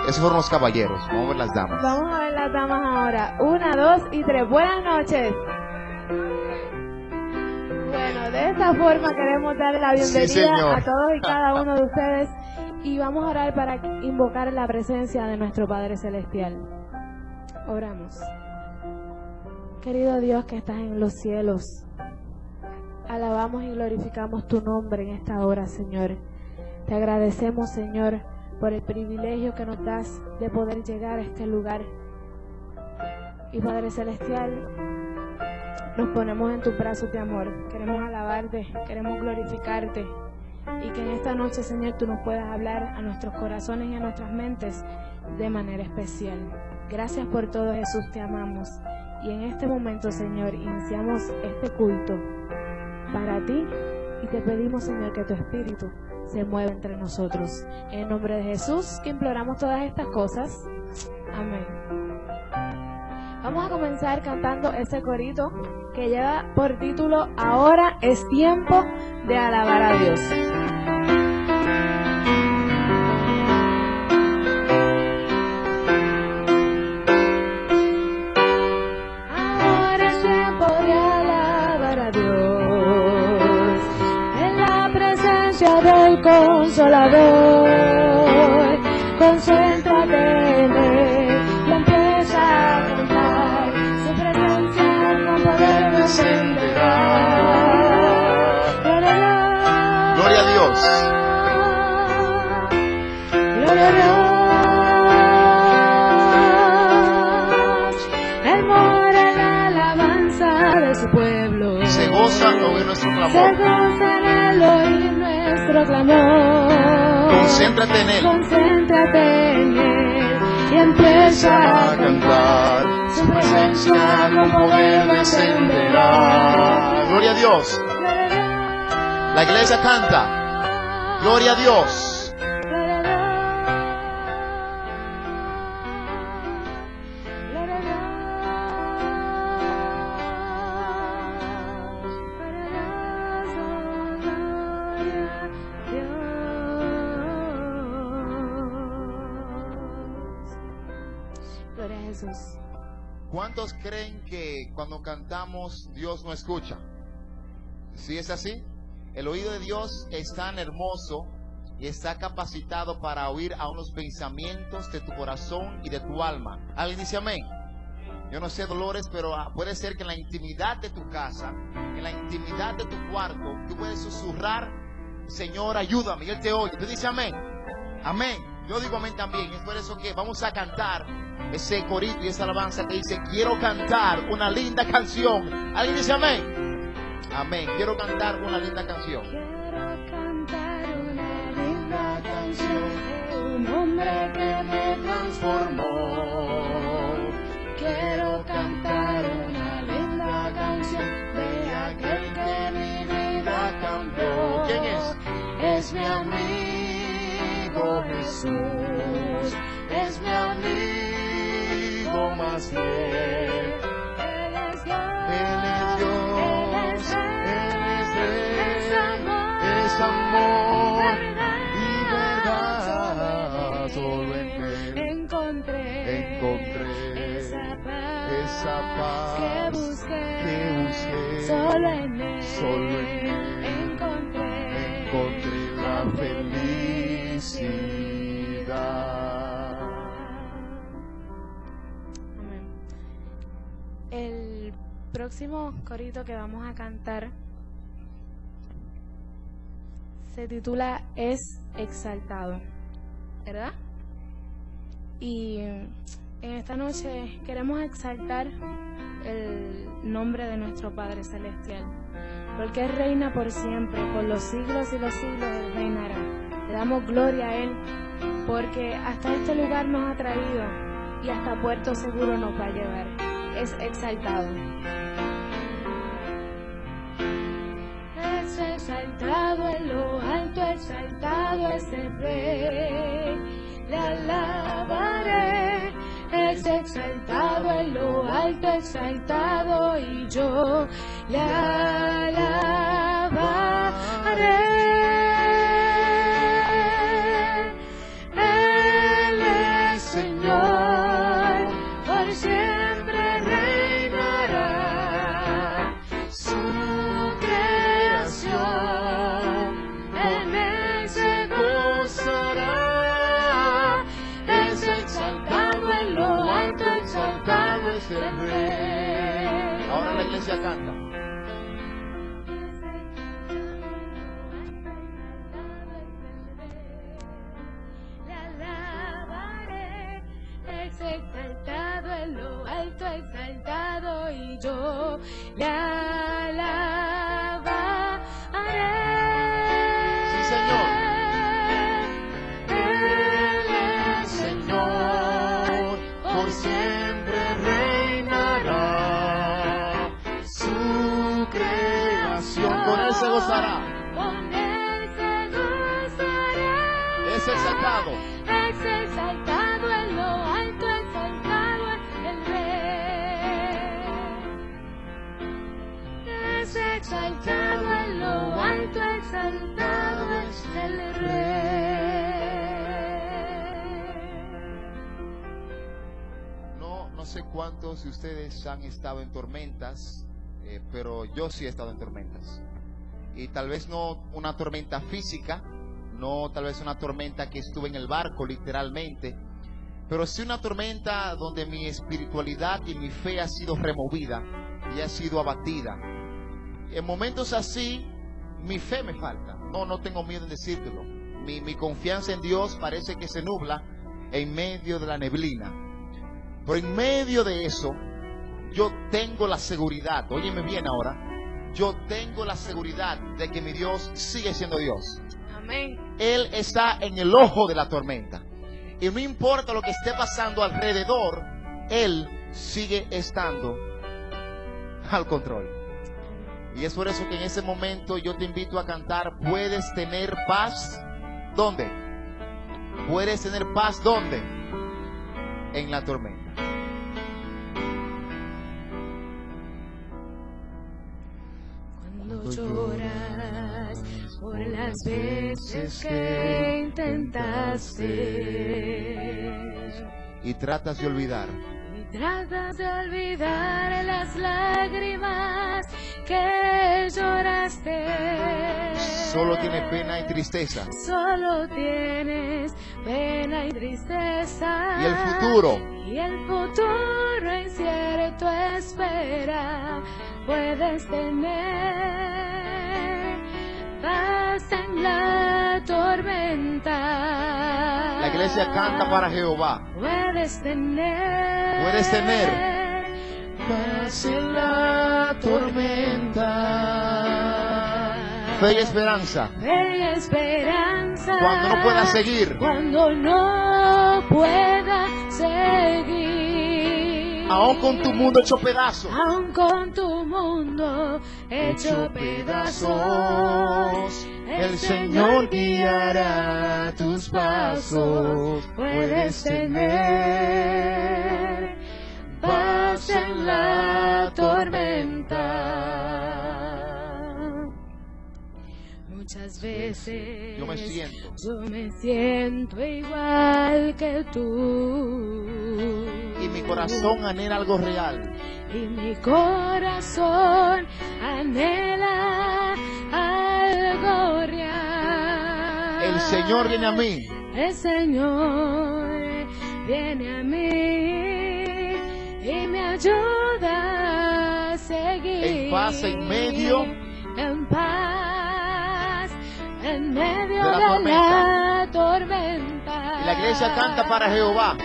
Esos fueron los caballeros. Vamos a ver las damas. Vamos a ver las damas ahora. 1, 2 y 3. Buenas noches. Bueno, de esta forma queremos darle la bienvenida a todos y cada uno de ustedes. Y vamos a orar para invocar la presencia de nuestro Padre Celestial. Oramos. Querido Dios que estás en los cielos, alabamos y glorificamos tu nombre en esta hora, Señor. Te agradecemos, Señor, por el privilegio que nos das de poder llegar a este lugar. Y Padre Celestial, nos ponemos en tus brazos de amor. Queremos alabarte, queremos glorificarte. Y que en esta noche, Señor, tú nos puedas hablar a nuestros corazones y a nuestras mentes de manera especial. Gracias por todo, Jesús, te amamos. Y en este momento, Señor, iniciamos este culto para ti y te pedimos, Señor, que tu Espíritu se mueva entre nosotros. En el nombre de Jesús, que imploramos todas estas cosas. Amén. Vamos a comenzar cantando ese corito que lleva por título Ahora es tiempo de alabar a Dios. Ahora es tiempo de alabar a Dios en la presencia del Consolador. Concéntrate en Él y empieza a cantar. Su presencia con poder nos enviará. Gloria a Dios. Gloria a Dios. Él mora en la alabanza de su pueblo. Se goza al oír nuestro Se clamor. goza en el oír nuestro clamor. Concéntrate en Él. Concéntrate en Él y empieza a cantar. Su presencia con poder descenderá. Gloria a Dios. La iglesia canta. Gloria a Dios. Gloria a Jesús. ¿Cuántos creen que cuando cantamos Dios no escucha? ¿Sí es así? El oído de Dios es tan hermoso y está capacitado para oír a unos pensamientos de tu corazón y de tu alma. ¿Alguien dice amén? Yo no sé, Dolores, pero puede ser que en la intimidad de tu casa, en la intimidad de tu cuarto, tú puedes susurrar, Señor, ayúdame, y Él te oye. Tú dices amén. Amén. Yo digo amén también. Es por eso que vamos a cantar ese corito y esa alabanza que dice, quiero cantar una linda canción. ¿Alguien dice amén? Amén. Quiero cantar una linda canción. Quiero cantar una linda canción de un hombre que me transformó. Quiero cantar una linda canción de aquel que mi vida cambió. ¿Quién es? Es mi amigo Jesús. Es mi amigo más fiel. Él es Dios. Él es Dios. Es amor y verdad. Solo en Él encontré esa paz que busqué. Solo en Él encontré la felicidad. Amén. El próximo corito que vamos a cantar se titula Es exaltado, ¿verdad? Y en esta noche queremos exaltar el nombre de nuestro Padre Celestial, porque Él reina por siempre, por los siglos y los siglos Él reinará. Le damos gloria a Él, porque hasta este lugar nos ha traído y hasta puerto seguro nos va a llevar. Es exaltado. Es exaltado en lo alto, exaltado es el Rey. Le alabaré. Es exaltado en lo alto, exaltado, y yo le alabaré. Él es el Rey. Ahora la iglesia canta. Exaltado en lo alto, exaltado, y yo le alabaré. Sí, Señor. Él es Señor, por siempre reinará. Su creación Con él se gozará. con él se gozará. Es exaltado. Es exaltado en lo alto, exaltado es el Rey. Es exaltado en lo alto, exaltado es el Rey. No sé cuántos de ustedes han estado en tormentas, pero yo sí he estado en tormentas. Y tal vez no una tormenta física, no tal vez una tormenta que estuve en el barco literalmente, pero sí una tormenta donde mi espiritualidad y mi fe ha sido removida y ha sido abatida. En momentos así, mi fe me falta. No tengo miedo en decírtelo. Mi confianza en Dios parece que se nubla en medio de la neblina. Pero en medio de eso, yo tengo la seguridad, óyeme bien ahora, yo tengo la seguridad de que mi Dios sigue siendo Dios. Amén. Él está en el ojo de la tormenta. Y no importa lo que esté pasando alrededor, Él sigue estando al control. Y es por eso que en ese momento yo te invito a cantar, ¿puedes tener paz? ¿Dónde? ¿Puedes tener paz dónde? En la tormenta. Cuando lloras por las veces que intentaste Y tratas de olvidar. y tratas de olvidar las lágrimas que lloraste, Solo tiene pena y tristeza. solo tienes pena y tristeza, Y el futuro. y el futuro incierto espera. Puedes tener paz en la tormenta. La iglesia canta para Jehová. Puedes tener paz en la tormenta. Fe y esperanza. Fe y esperanza. Cuando no pueda seguir. Cuando no pueda seguir. Aún con tu mundo hecho pedazos. Aún con tu mundo hecho pedazos, El Señor guiará tus pasos. Puedes tener paz en la tormenta. Muchas veces Yo me siento igual que tú, y mi corazón anhela algo real. y mi corazón anhela algo real. El Señor viene a mí. El Señor viene a mí y me ayuda a seguir En paz en medio. En paz en medio de la tormenta. Y la iglesia canta para Jehová.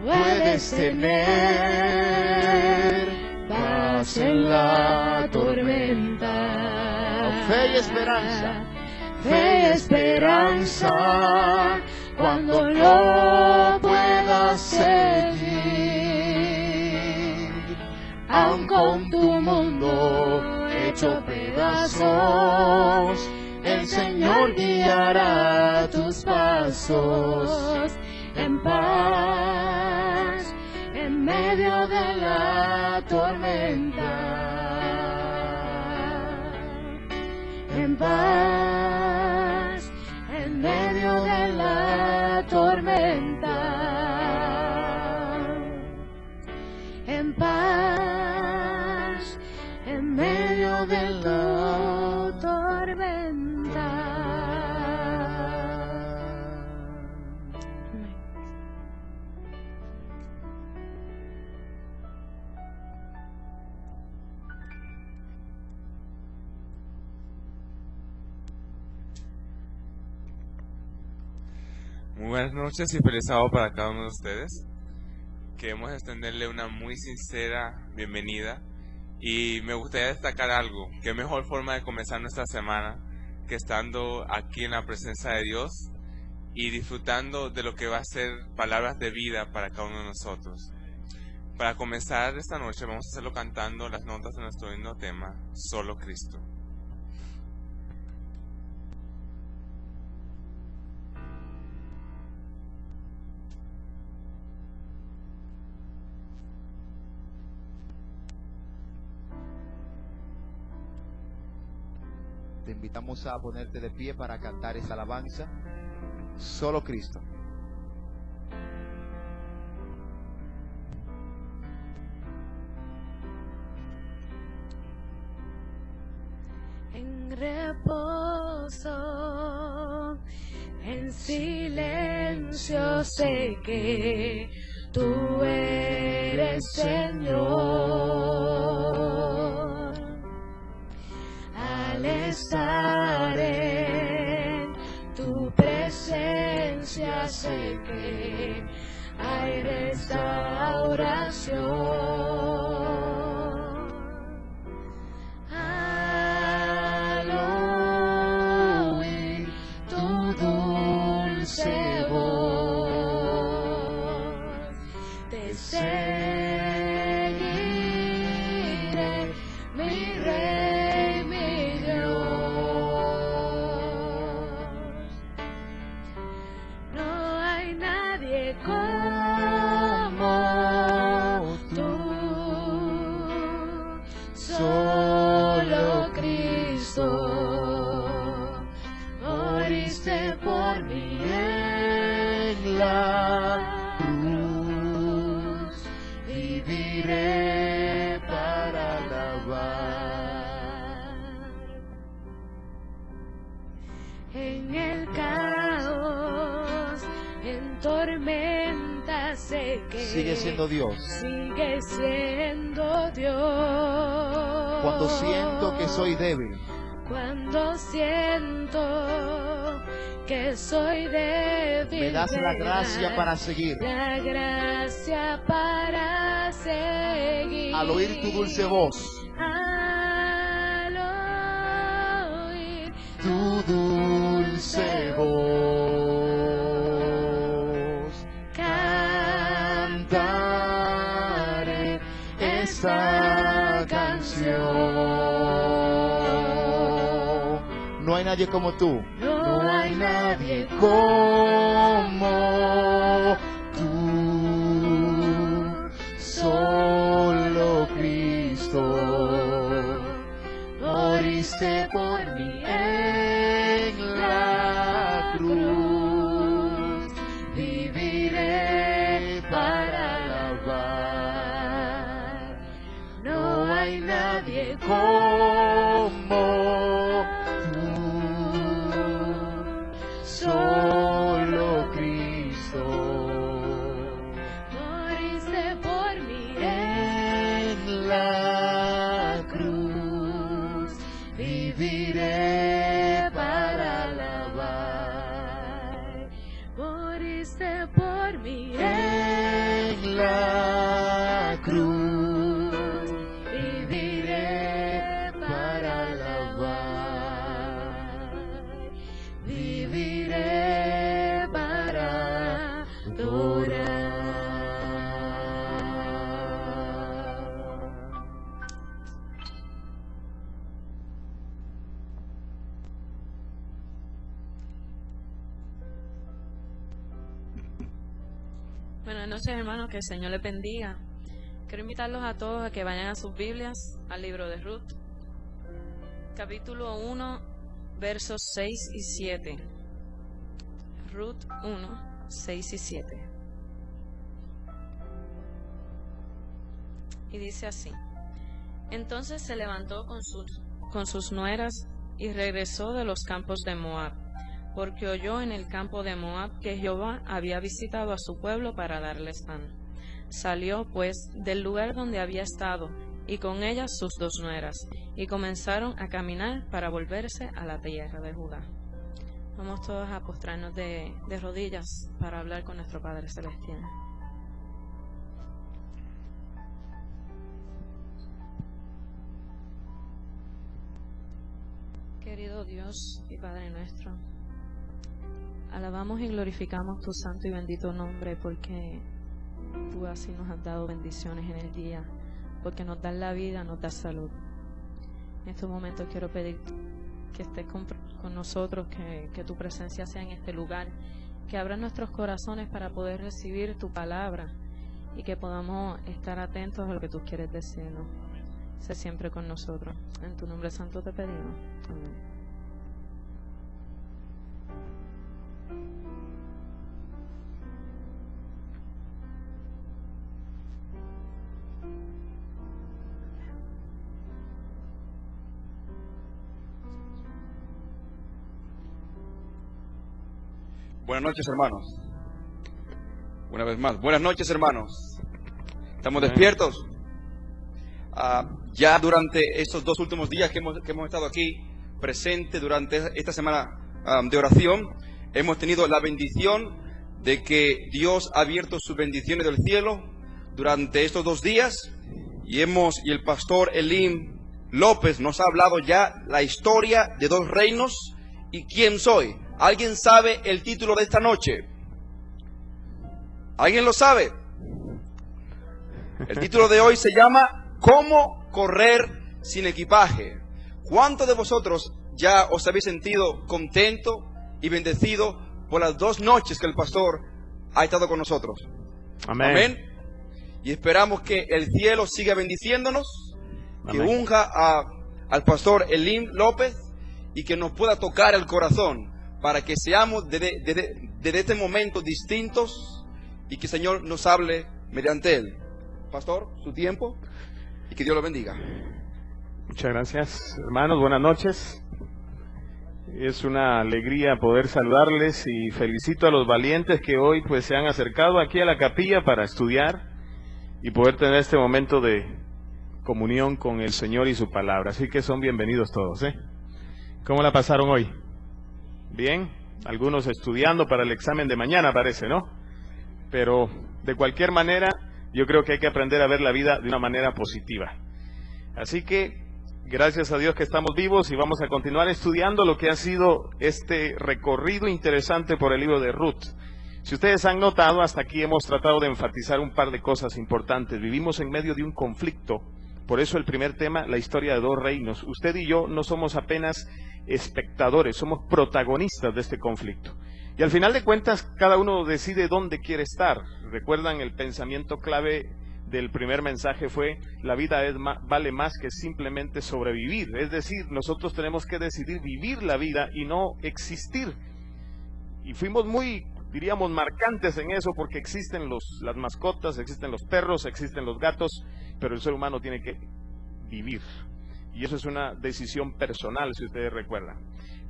Puedes tener paz en la tormenta. Fe y esperanza. Fe y esperanza. Cuando no puedas seguir. Aún con tu mundo hecho pedazos, el Señor guiará tus pasos. En paz, en medio de la tormenta. En paz, en medio de la tormenta. En paz, en medio de la tormenta. Muy buenas noches y feliz sábado para cada uno de ustedes. Queremos extenderle una muy sincera bienvenida y me gustaría destacar algo: qué mejor forma de comenzar nuestra semana que estando aquí en la presencia de Dios y disfrutando de lo que va a ser palabras de vida para cada uno de nosotros. Para comenzar esta noche vamos a hacerlo cantando las notas de nuestro himno tema, Solo Cristo. Te invitamos a ponerte de pie para cantar esa alabanza, Solo Cristo. En reposo, en silencio sé que tú eres Señor. Al estar en tu presencia sé que hay restauración. Seguiré, mi Rey, mi Dios. No hay nadie como tú, solo Cristo, moriste por mí en la cruz, viviré para alabar. En el caos, en tormenta sé que sigue siendo Dios. Sigue siendo Dios. Cuando siento que soy débil, cuando siento que soy débil, me das la gracia para seguir. La gracia para seguir. Al oír tu dulce voz, al oír tu dulce voz, cantaré esta canción. No hay nadie como tú. No hay nadie como tú, solo Cristo, moriste por mí en la cruz, viviré para alabar. No hay nadie como solo Cristo, moriste por mí en la cruz, viviré para alabar. Moriste por mí En la cruz, viviré para alabar. Viviré para adorar. Buenas noches, hermanos, que el Señor les bendiga. Quiero invitarlos a todos a que vayan a sus Biblias, al libro de Ruth, capítulo 1, versos 6 y 7. Ruth 1, 6 y 7. Y dice así: Entonces se levantó con sus nueras y regresó de los campos de Moab, porque oyó en el campo de Moab que Jehová había visitado a su pueblo para darles pan. Salió, pues, del lugar donde había estado, y con ellas sus dos nueras, y comenzaron a caminar para volverse a la tierra de Judá. Vamos todos a postrarnos de rodillas para hablar con nuestro Padre Celestial. Querido Dios y Padre nuestro, alabamos y glorificamos tu santo y bendito nombre porque tú así nos has dado bendiciones en el día, porque nos das la vida, nos das salud. En estos momentos quiero pedir que estés con nosotros, que tu presencia sea en este lugar, que abras nuestros corazones para poder recibir tu palabra y que podamos estar atentos a lo que tú quieres decirnos. Sé siempre con nosotros. En tu nombre santo te pedimos. Amén. Buenas noches, hermanos. Una vez más, buenas noches, hermanos. ¿Estamos despiertos? Ya durante estos 2 últimos días que hemos estado aquí presentes durante esta semana de oración, hemos tenido la bendición de que Dios ha abierto sus bendiciones del cielo durante estos 2 días y el pastor Elim López nos ha hablado ya la historia de 2 reinos y quién soy. ¿Alguien sabe el título de esta noche? ¿Alguien lo sabe? El título de hoy se llama ¿Cómo correr sin equipaje? ¿Cuántos de vosotros ya os habéis sentido contento y bendecido por las 2 noches que el pastor ha estado con nosotros? Amén. Amén. Y esperamos que el cielo siga bendiciéndonos, que unja al pastor Elim López y que nos pueda tocar el corazón para que seamos desde este momento distintos y que el Señor nos hable mediante él. Pastor, su tiempo y que Dios lo bendiga. Muchas gracias, hermanos. Buenas noches. Es una alegría poder saludarles y felicito a los valientes que hoy pues se han acercado aquí a la capilla para estudiar y poder tener este momento de comunión con el Señor y su palabra. Así que son bienvenidos todos, ¿eh? ¿Cómo la pasaron hoy? Bien, algunos estudiando para el examen de mañana parece, ¿no? Pero de cualquier manera, yo creo que hay que aprender a ver la vida de una manera positiva. Así que, gracias a Dios que estamos vivos y vamos a continuar estudiando lo que ha sido este recorrido interesante por el libro de Ruth. Si ustedes han notado, hasta aquí hemos tratado de enfatizar un par de cosas importantes. Vivimos en medio de un conflicto. Por eso el primer tema, la historia de 2 reinos. Usted y yo no somos apenas espectadores, somos protagonistas de este conflicto. Y al final de cuentas, cada uno decide dónde quiere estar. Recuerdan, el pensamiento clave del primer mensaje fue: la vida vale más que simplemente sobrevivir. Es decir, nosotros tenemos que decidir vivir la vida y no existir. Y fuimos muy, diríamos, marcantes en eso, porque existen las mascotas, existen los perros, existen los gatos, pero el ser humano tiene que vivir. Y eso es una decisión personal, si ustedes recuerdan.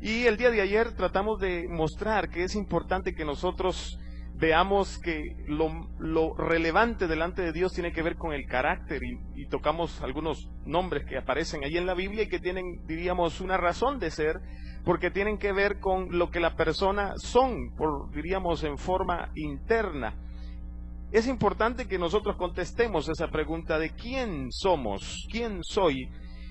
Y el día de ayer tratamos de mostrar que es importante que nosotros veamos que lo relevante delante de Dios tiene que ver con el carácter, y tocamos algunos nombres que aparecen ahí en la Biblia y que tienen, diríamos, una razón de ser, porque tienen que ver con lo que la persona son, diríamos, en forma interna. Es importante que nosotros contestemos esa pregunta de quién somos, quién soy.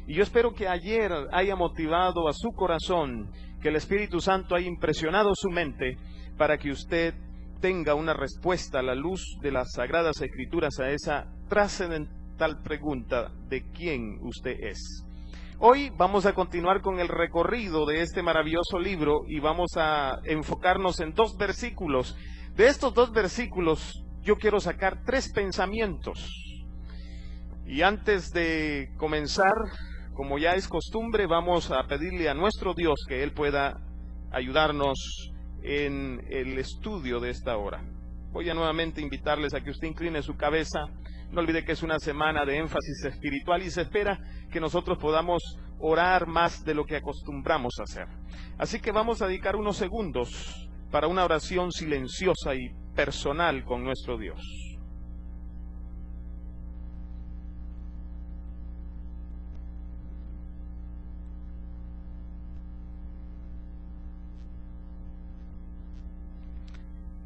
Y yo espero que ayer haya motivado a su corazón, que el Espíritu Santo haya impresionado su mente para que usted tenga una respuesta a la luz de las Sagradas Escrituras a esa trascendental pregunta de quién usted es. Hoy vamos a continuar con el recorrido de este maravilloso libro y vamos a enfocarnos en 2 versículos. De estos 2 versículos yo quiero sacar 3 pensamientos. Y antes de comenzar, como ya es costumbre, vamos a pedirle a nuestro Dios que Él pueda ayudarnos en el estudio de esta hora. Voy a nuevamente invitarles a que usted incline su cabeza. No olvide que es una semana de énfasis espiritual y se espera que nosotros podamos orar más de lo que acostumbramos a hacer. Así que vamos a dedicar unos segundos para una oración silenciosa y personal con nuestro Dios.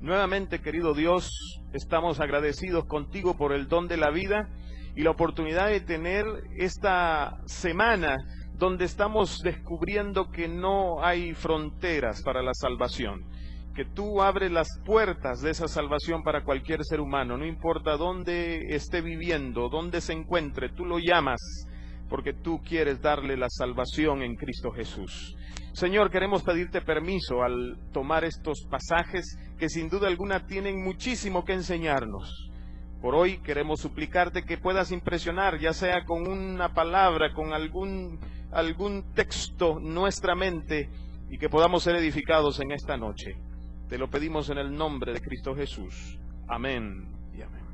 Nuevamente, querido Dios, estamos agradecidos contigo por el don de la vida y la oportunidad de tener esta semana donde estamos descubriendo que no hay fronteras para la salvación, que tú abres las puertas de esa salvación para cualquier ser humano, no importa dónde esté viviendo, dónde se encuentre, tú lo llamas, porque tú quieres darle la salvación en Cristo Jesús. Señor, queremos pedirte permiso al tomar estos pasajes que sin duda alguna tienen muchísimo que enseñarnos. Por hoy queremos suplicarte que puedas impresionar, ya sea con una palabra, con algún texto, nuestra mente, y que podamos ser edificados en esta noche. Te lo pedimos en el nombre de Cristo Jesús. Amén y amén.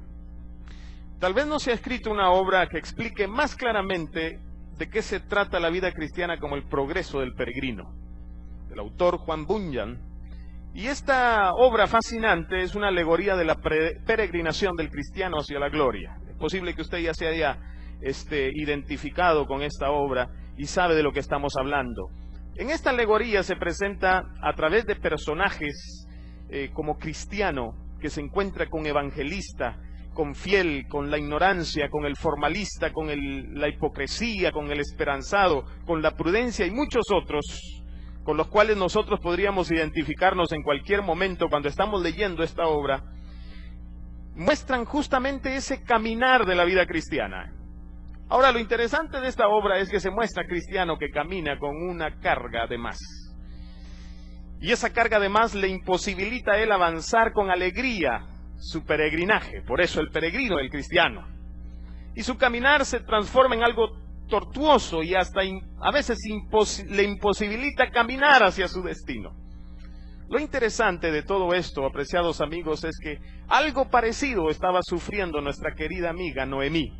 Tal vez no se ha escrito una obra que explique más claramente de qué se trata la vida cristiana como el progreso del peregrino, del autor Juan Bunyan. Y esta obra fascinante es una alegoría de la peregrinación del cristiano hacia la gloria. Es posible que usted ya se haya identificado con esta obra y sabe de lo que estamos hablando. En esta alegoría se presenta a través de personajes como cristiano que se encuentra con evangelista, con fiel, con la ignorancia, con el formalista, con la hipocresía, con el esperanzado, con la prudencia y muchos otros con los cuales nosotros podríamos identificarnos en cualquier momento cuando estamos leyendo esta obra. Muestran justamente ese caminar de la vida cristiana. Ahora, lo interesante de esta obra es que se muestra cristiano que camina con una carga de más. Y esa carga de más le imposibilita a él avanzar con alegría su peregrinaje. Por eso el peregrino, el cristiano. Y su caminar se transforma en algo tortuoso y hasta a veces le imposibilita caminar hacia su destino. Lo interesante de todo esto, apreciados amigos, es que algo parecido estaba sufriendo nuestra querida amiga Noemí.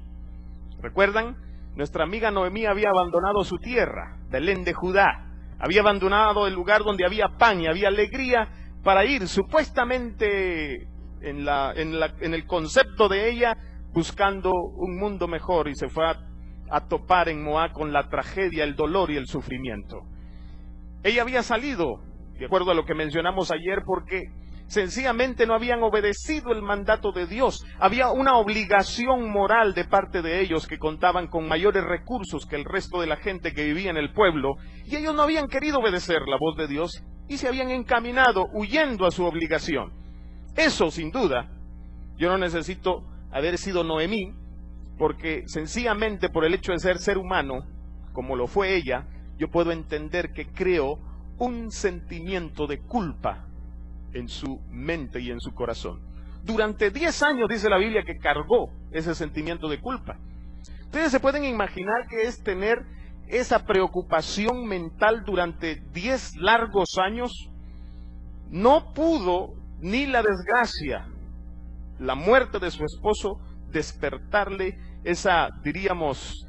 ¿Recuerdan? Nuestra amiga Noemí había abandonado su tierra, Belén de Judá. Había abandonado el lugar donde había pan y había alegría para ir supuestamente en el concepto de ella buscando un mundo mejor, y se fue a topar en Moab con la tragedia, el dolor y el sufrimiento. Ella había salido, de acuerdo a lo que mencionamos ayer, porque sencillamente no habían obedecido el mandato de Dios. Había una obligación moral de parte de ellos, que contaban con mayores recursos que el resto de la gente que vivía en el pueblo, y ellos no habían querido obedecer la voz de Dios y se habían encaminado huyendo a su obligación. Eso, sin duda, yo no necesito haber sido Noemí, porque sencillamente por el hecho de ser humano, como lo fue ella, yo puedo entender que creo un sentimiento de culpa en su mente y en su corazón. Durante 10 años dice la Biblia que cargó ese sentimiento de culpa. Ustedes se pueden imaginar que es tener esa preocupación mental durante 10 largos años. No pudo ni la desgracia, la muerte de su esposo, despertarle esa, diríamos,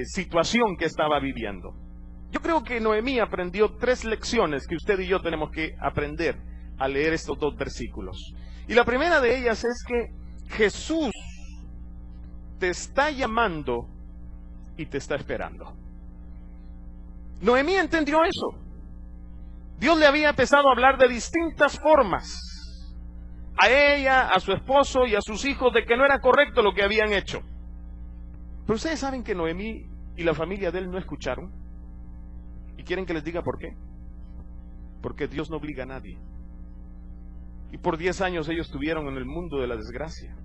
situación que estaba viviendo. Yo creo que Noemí aprendió 3 lecciones que usted y yo tenemos que aprender al leer estos 2 versículos. Y la primera de ellas es que Jesús te está llamando y te está esperando. Noemí entendió eso. Dios le había empezado a hablar de distintas formas a ella, a su esposo y a sus hijos, de que no era correcto lo que habían hecho. Pero ustedes saben que Noemí y la familia de él no escucharon. ¿Y quieren que les diga por qué? Porque Dios no obliga a nadie. Y por 10 años ellos estuvieron en el mundo de la desgracia.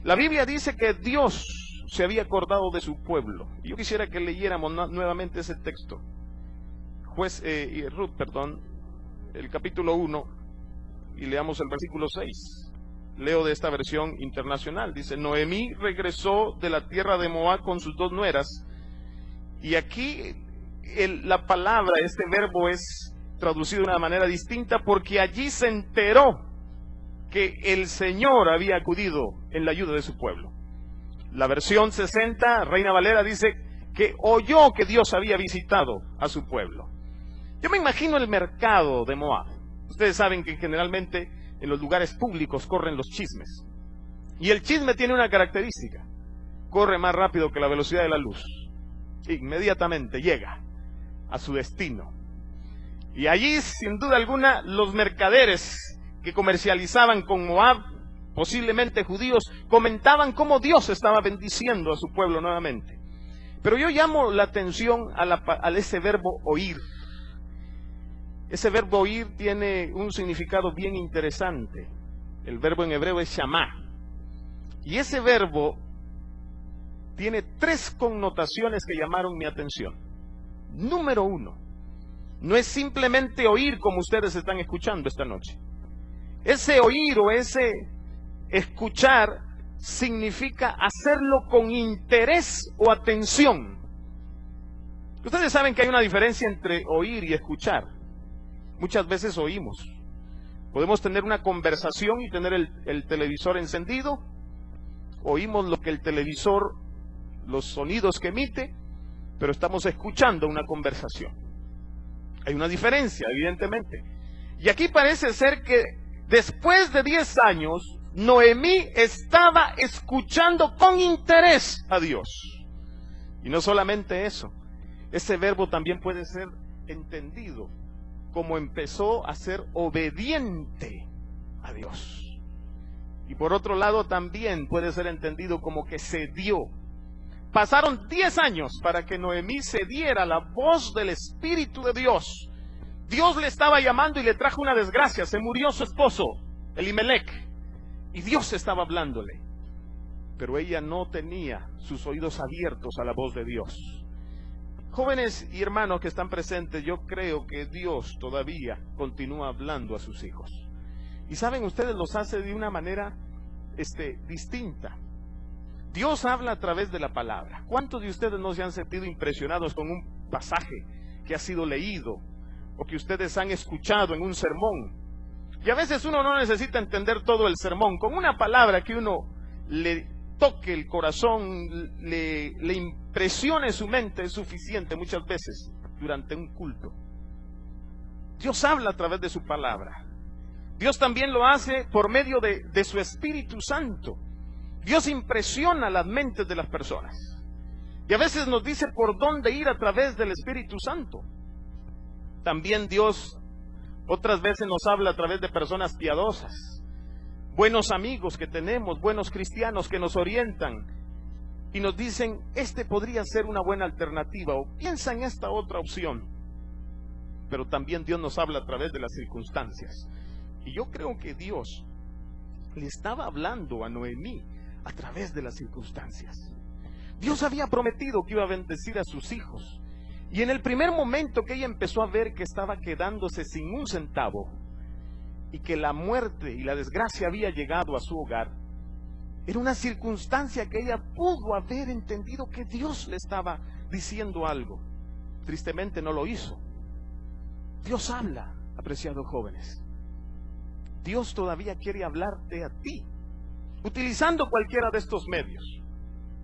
La Biblia dice que Dios se había acordado de su pueblo. Y yo quisiera que leyéramos nuevamente ese texto. Ruth, el capítulo 1, y leamos el versículo 6. Leo de esta versión internacional. Dice: Noemí regresó de la tierra de Moab con sus 2 nueras. Y aquí la palabra, este verbo es traducido de una manera distinta, porque allí se enteró que el Señor había acudido en la ayuda de su pueblo. La versión 60, Reina Valera, dice que oyó que Dios había visitado a su pueblo. Yo me imagino el mercado de Moab. Ustedes saben que generalmente en los lugares públicos corren los chismes. Y el chisme tiene una característica: corre más rápido que la velocidad de la luz. Inmediatamente llega a su destino. Y allí, sin duda alguna, los mercaderes que comercializaban con Moab, posiblemente judíos, comentaban cómo Dios estaba bendiciendo a su pueblo nuevamente. Pero yo llamo la atención a ese verbo oír. Ese verbo oír tiene un significado bien interesante. El verbo en hebreo es shamá. Y ese verbo tiene 3 connotaciones que llamaron mi atención. Número 1, no es simplemente oír como ustedes están escuchando esta noche. Ese oír o ese escuchar significa hacerlo con interés o atención. Ustedes saben que hay una diferencia entre oír y escuchar. Muchas veces oímos. Podemos tener una conversación y tener el televisor encendido. Oímos lo que el televisor, los sonidos que emite, pero estamos escuchando una conversación. Hay una diferencia, evidentemente. Y aquí parece ser que después de 10 años, Noemí estaba escuchando con interés a Dios. Y no solamente eso, ese verbo también puede ser entendido como empezó a ser obediente a Dios. Y por otro lado también puede ser entendido como que cedió. Pasaron 10 años para que Noemí cediera a la voz del Espíritu de Dios. Dios le estaba llamando y le trajo una desgracia. Se murió su esposo, Elimelec, y Dios estaba hablándole. Pero ella no tenía sus oídos abiertos a la voz de Dios. Jóvenes y hermanos que están presentes, yo creo que Dios todavía continúa hablando a sus hijos. Y saben, ustedes los hace de una manera distinta. Dios habla a través de la palabra. ¿Cuántos de ustedes no se han sentido impresionados con un pasaje que ha sido leído o que ustedes han escuchado en un sermón? Y a veces uno no necesita entender todo el sermón. Con una palabra que uno le toque el corazón, le impresione su mente, es suficiente muchas veces durante un culto. Dios habla a través de su palabra. Dios también lo hace por medio de su Espíritu Santo. Dios impresiona las mentes de las personas. Y a veces nos dice por dónde ir a través del Espíritu Santo. También Dios otras veces nos habla a través de personas piadosas, buenos amigos que tenemos, buenos cristianos que nos orientan y nos dicen, podría ser una buena alternativa, o piensa en esta otra opción. Pero también Dios nos habla a través de las circunstancias. Y yo creo que Dios le estaba hablando a Noemí a través de las circunstancias. Dios había prometido que iba a bendecir a sus hijos. Y en el primer momento que ella empezó a ver que estaba quedándose sin un centavo y que la muerte y la desgracia había llegado a su hogar, era una circunstancia que ella pudo haber entendido que Dios le estaba diciendo algo. Tristemente no lo hizo. Dios habla, apreciados jóvenes. Dios todavía quiere hablarte a ti, utilizando cualquiera de estos medios.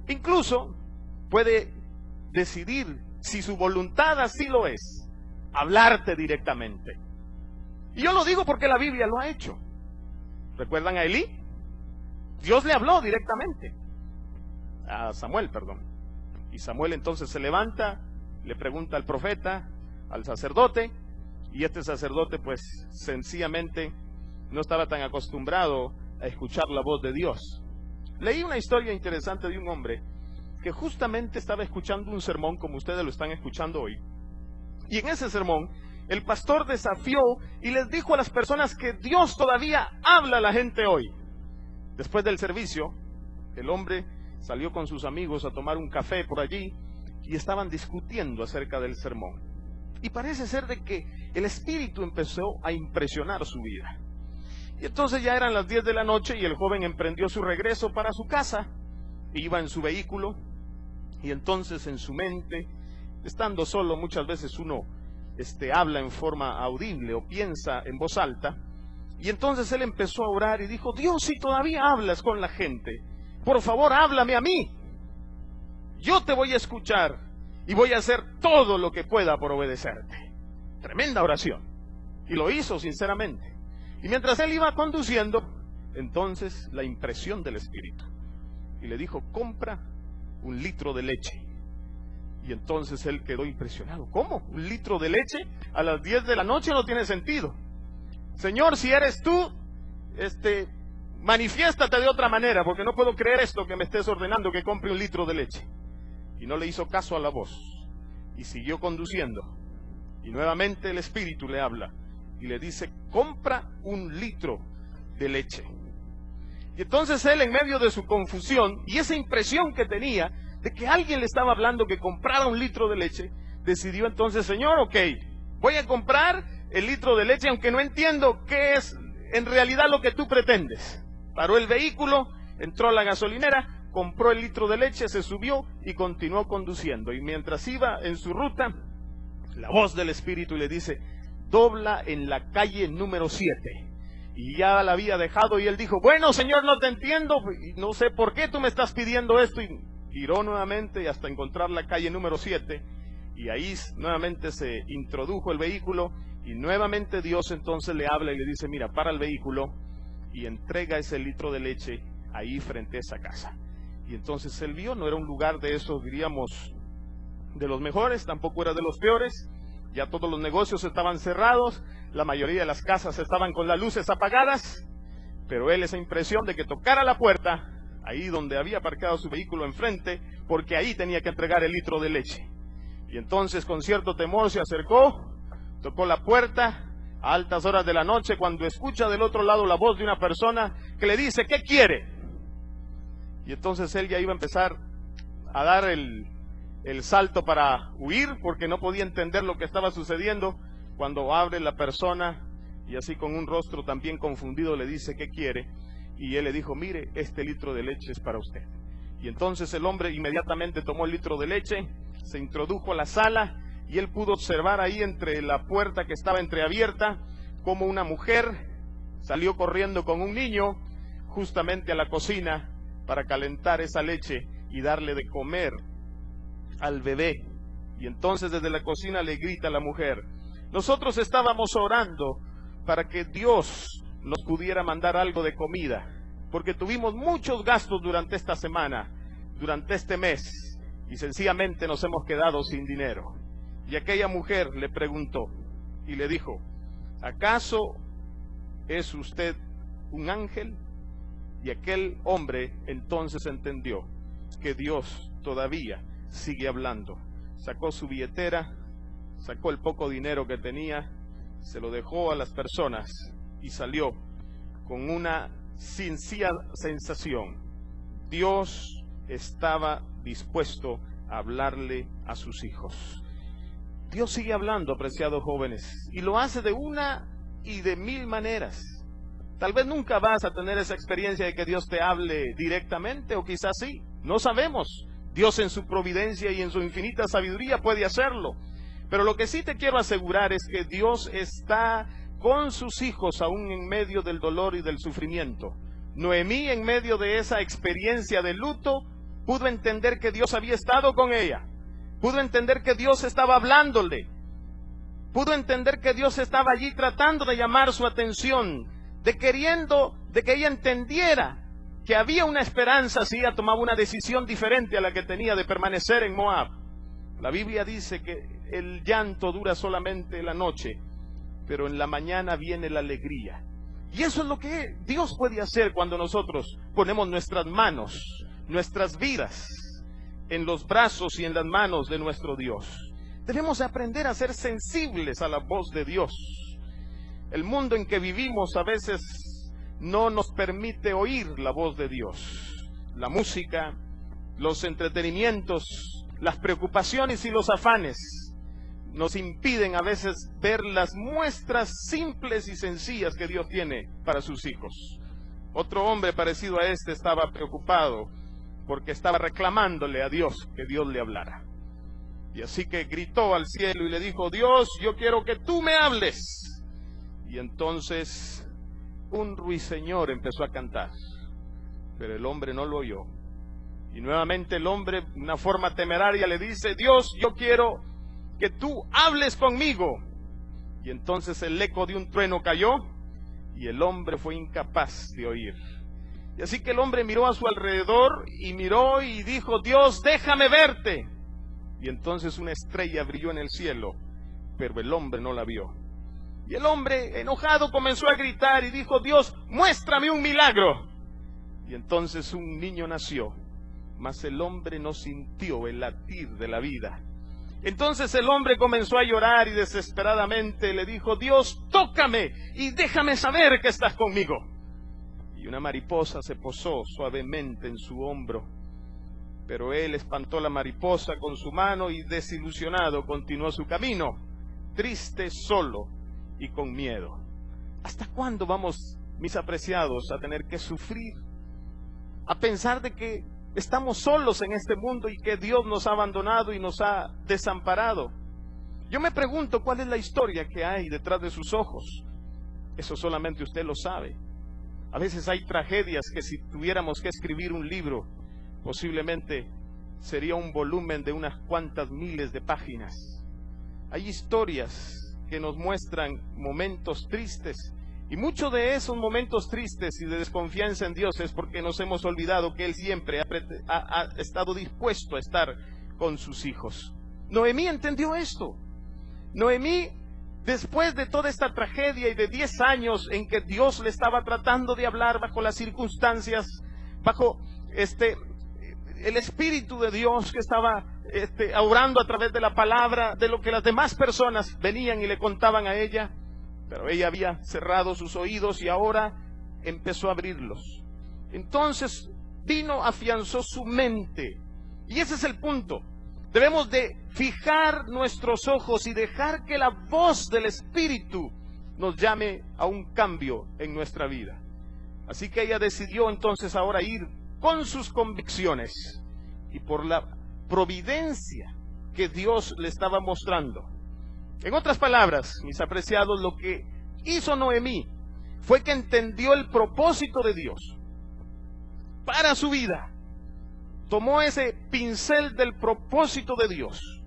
Incluso puede decidir, si su voluntad así lo es, hablarte directamente. Y yo lo digo porque la Biblia lo ha hecho. ¿Recuerdan a Elí? Dios le habló directamente. A Samuel, perdón. Y Samuel entonces se levanta, le pregunta al profeta, al sacerdote, y este sacerdote pues sencillamente no estaba tan acostumbrado a escuchar la voz de Dios. Leí una historia interesante de un hombre que justamente estaba escuchando un sermón como ustedes lo están escuchando hoy. Y en ese sermón, el pastor desafió y les dijo a las personas que Dios todavía habla a la gente hoy. Después del servicio, el hombre salió con sus amigos a tomar un café por allí y estaban discutiendo acerca del sermón. Y parece ser de que el Espíritu empezó a impresionar su vida. Y entonces ya eran las 10 de la noche y el joven emprendió su regreso para su casa. Iba en su vehículo y entonces en su mente, estando solo, muchas veces uno habla en forma audible o piensa en voz alta. Y entonces él empezó a orar y dijo, Dios, si todavía hablas con la gente, por favor háblame a mí. Yo te voy a escuchar y voy a hacer todo lo que pueda por obedecerte. Tremenda oración. Y lo hizo sinceramente. Y mientras él iba conduciendo, entonces la impresión del Espíritu. Y le dijo, compra 1 litro de leche. Y entonces él quedó impresionado. ¿Cómo? ¿1 litro de leche a las 10 de la noche? No tiene sentido. Señor, si eres tú, manifiéstate de otra manera, porque no puedo creer esto que me estés ordenando que compre 1 litro de leche. Y no le hizo caso a la voz, y siguió conduciendo. Y nuevamente el Espíritu le habla, y le dice, compra 1 litro de leche. Y entonces él, en medio de su confusión, y esa impresión que tenía, de que alguien le estaba hablando que comprara 1 litro de leche, decidió entonces, Señor, ok, voy a comprar el litro de leche, aunque no entiendo qué es en realidad lo que tú pretendes. Paró el vehículo, entró a la gasolinera, compró el litro de leche, se subió y continuó conduciendo. Y mientras iba en su ruta, la voz del Espíritu le dice, dobla en la calle número 7. Y ya la había dejado y él dijo, bueno, Señor, no te entiendo, no sé por qué tú me estás pidiendo esto. Y giró nuevamente y hasta encontrar la calle número 7. Y ahí nuevamente se introdujo el vehículo y nuevamente Dios entonces le habla y le dice, mira, para el vehículo y entrega ese litro de leche ahí frente a esa casa. Y entonces él vio, no era un lugar de esos, diríamos, de los mejores, tampoco era de los peores. Ya todos los negocios estaban cerrados, la mayoría de las casas estaban con las luces apagadas, pero él esa impresión de que tocara la puerta, ahí donde había aparcado su vehículo enfrente, porque ahí tenía que entregar el litro de leche. Y entonces con cierto temor se acercó, tocó la puerta a altas horas de la noche, cuando escucha del otro lado la voz de una persona que le dice, ¿qué quiere? Y entonces él ya iba a empezar a dar el salto para huir, porque no podía entender lo que estaba sucediendo, cuando abre la persona y así con un rostro también confundido le dice, ¿qué quiere? Y él le dijo, mire, este litro de leche es para usted. Y entonces el hombre inmediatamente tomó el litro de leche, se introdujo a la sala y él pudo observar ahí entre la puerta que estaba entreabierta como una mujer salió corriendo con un niño justamente a la cocina para calentar esa leche y darle de comer al bebé. Y entonces desde la cocina le grita a la mujer, nosotros estábamos orando para que Dios nos pudiera mandar algo de comida, porque tuvimos muchos gastos durante esta semana, durante este mes, y sencillamente nos hemos quedado sin dinero. Y aquella mujer le preguntó y le dijo, ¿acaso es usted un ángel? Y aquel hombre entonces entendió que Dios todavía sigue hablando. Sacó su billetera, sacó el poco dinero que tenía, se lo dejó a las personas y salió con una sincera sensación. Dios estaba dispuesto a hablarle a sus hijos. Dios sigue hablando, apreciados jóvenes, y lo hace de una y de 1000 maneras. Tal vez nunca vas a tener esa experiencia de que Dios te hable directamente, o quizás sí, no sabemos. Dios en su providencia y en su infinita sabiduría puede hacerlo. Pero lo que sí te quiero asegurar es que Dios está con sus hijos aún en medio del dolor y del sufrimiento. Noemí, en medio de esa experiencia de luto, pudo entender que Dios había estado con ella. Pudo entender que Dios estaba hablándole. Pudo entender que Dios estaba allí tratando de llamar su atención, de que ella entendiera que había una esperanza si ella tomaba una decisión diferente a la que tenía de permanecer en Moab. La Biblia dice que el llanto dura solamente la noche, pero en la mañana viene la alegría. Y eso es lo que Dios puede hacer cuando nosotros ponemos nuestras manos, nuestras vidas, en los brazos y en las manos de nuestro Dios. Debemos aprender a ser sensibles a la voz de Dios. El mundo en que vivimos a veces no nos permite oír la voz de Dios. La música, los entretenimientos, las preocupaciones y los afanes nos impiden a veces ver las muestras simples y sencillas que Dios tiene para sus hijos. Otro hombre parecido a este estaba preocupado porque estaba reclamándole a Dios que Dios le hablara. Y así que gritó al cielo y le dijo, Dios, yo quiero que tú me hables. Y entonces un ruiseñor empezó a cantar, pero el hombre no lo oyó. Y nuevamente el hombre, de una forma temeraria, le dice, Dios, yo quiero que tú hables conmigo. Y entonces el eco de un trueno cayó y el hombre fue incapaz de oír. Y así que el hombre miró a su alrededor y miró y dijo, Dios, déjame verte. Y entonces una estrella brilló en el cielo, pero el hombre no la vio. Y el hombre, enojado, comenzó a gritar y dijo: Dios, muéstrame un milagro. Y entonces un niño nació, mas el hombre no sintió el latir de la vida. Entonces el hombre comenzó a llorar y desesperadamente le dijo: Dios, tócame y déjame saber que estás conmigo. Y una mariposa se posó suavemente en su hombro, pero él espantó la mariposa con su mano y desilusionado continuó su camino, triste, solo y con miedo. ¿Hasta cuándo vamos, mis apreciados, a tener que sufrir? A pensar de que estamos solos en este mundo y que Dios nos ha abandonado y nos ha desamparado. Yo me pregunto cuál es la historia que hay detrás de sus ojos. Eso solamente usted lo sabe. A veces hay tragedias que si tuviéramos que escribir un libro, posiblemente sería un volumen de unas cuantas miles de páginas. Hay historias que nos muestran momentos tristes, y muchos de esos momentos tristes y de desconfianza en Dios es porque nos hemos olvidado que Él siempre ha estado dispuesto a estar con sus hijos. Noemí entendió esto. Noemí, después de toda esta tragedia y de 10 años en que Dios le estaba tratando de hablar bajo las circunstancias, bajo el Espíritu de Dios que estaba obrando a través de la palabra, de lo que las demás personas venían y le contaban a ella, pero ella había cerrado sus oídos y ahora empezó a abrirlos. Entonces vino, afianzó su mente, y ese es el punto. Debemos de fijar nuestros ojos y dejar que la voz del Espíritu nos llame a un cambio en nuestra vida. Así que ella decidió entonces ahora ir con sus convicciones y por la providencia que Dios le estaba mostrando. En otras palabras, mis apreciados, lo que hizo Noemí fue que entendió el propósito de Dios para su vida. Tomó ese pincel del propósito de Dios,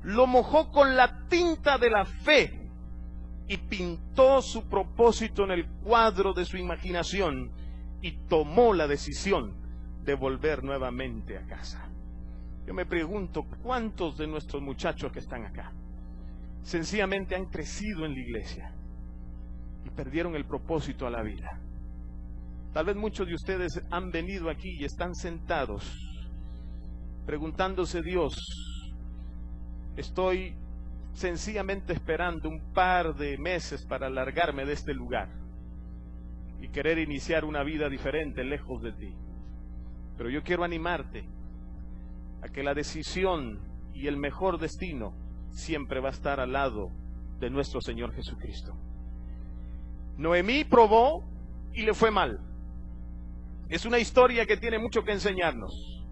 lo mojó con la tinta de la fe y pintó su propósito en el cuadro de su imaginación y tomó la decisión de volver nuevamente a casa. Yo me pregunto, ¿cuántos de nuestros muchachos que están acá sencillamente han crecido en la iglesia y perdieron el propósito a la vida? Tal vez muchos de ustedes han venido aquí y están sentados preguntándose: Dios, estoy sencillamente esperando un par de meses para largarme de este lugar y querer iniciar una vida diferente lejos de ti. Pero yo quiero animarte a que la decisión y el mejor destino siempre va a estar al lado de nuestro Señor Jesucristo. Noemí probó y le fue mal. Es una historia que tiene mucho que enseñarnos.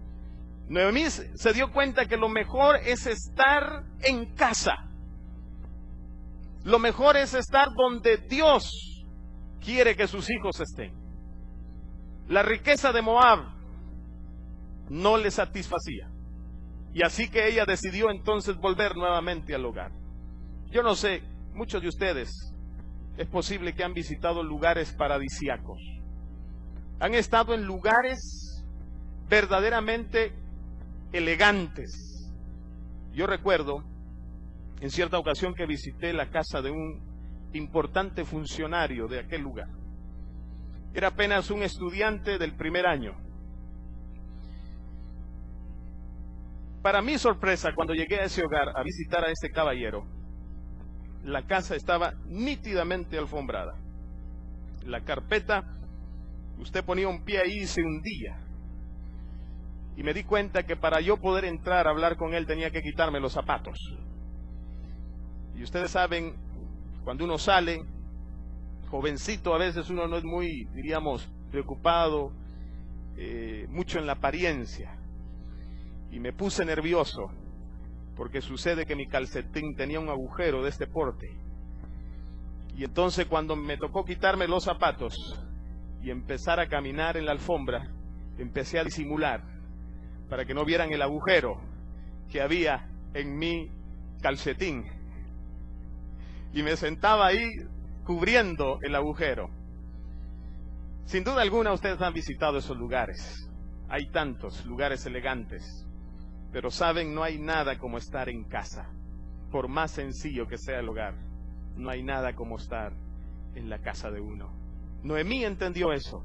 Noemí se dio cuenta que lo mejor es estar en casa. Lo mejor es estar donde Dios quiere que sus hijos estén. La riqueza de Moab no le satisfacía. Y así que ella decidió entonces volver nuevamente al hogar. Yo no sé, muchos de ustedes es posible que han visitado lugares paradisíacos. Han estado en lugares verdaderamente elegantes. Yo recuerdo en cierta ocasión que visité la casa de un importante funcionario de aquel lugar. Era apenas un estudiante del primer año. Para mi sorpresa, cuando llegué a ese hogar a visitar a este caballero, la casa estaba nítidamente alfombrada. La carpeta, usted ponía un pie ahí y se hundía. Y me di cuenta que para yo poder entrar a hablar con él tenía que quitarme los zapatos. Y ustedes saben, cuando uno sale, jovencito, a veces uno no es muy, diríamos, preocupado, mucho en la apariencia. Y me puse nervioso, porque sucede que mi calcetín tenía un agujero de este porte. Y entonces cuando me tocó quitarme los zapatos y empezar a caminar en la alfombra, empecé a disimular para que no vieran el agujero que había en mi calcetín. Y me sentaba ahí cubriendo el agujero. Sin duda alguna ustedes han visitado esos lugares. Hay tantos lugares elegantes. Pero saben, no hay nada como estar en casa, por más sencillo que sea el hogar. no hay nada como estar en la casa de uno. Noemí entendió eso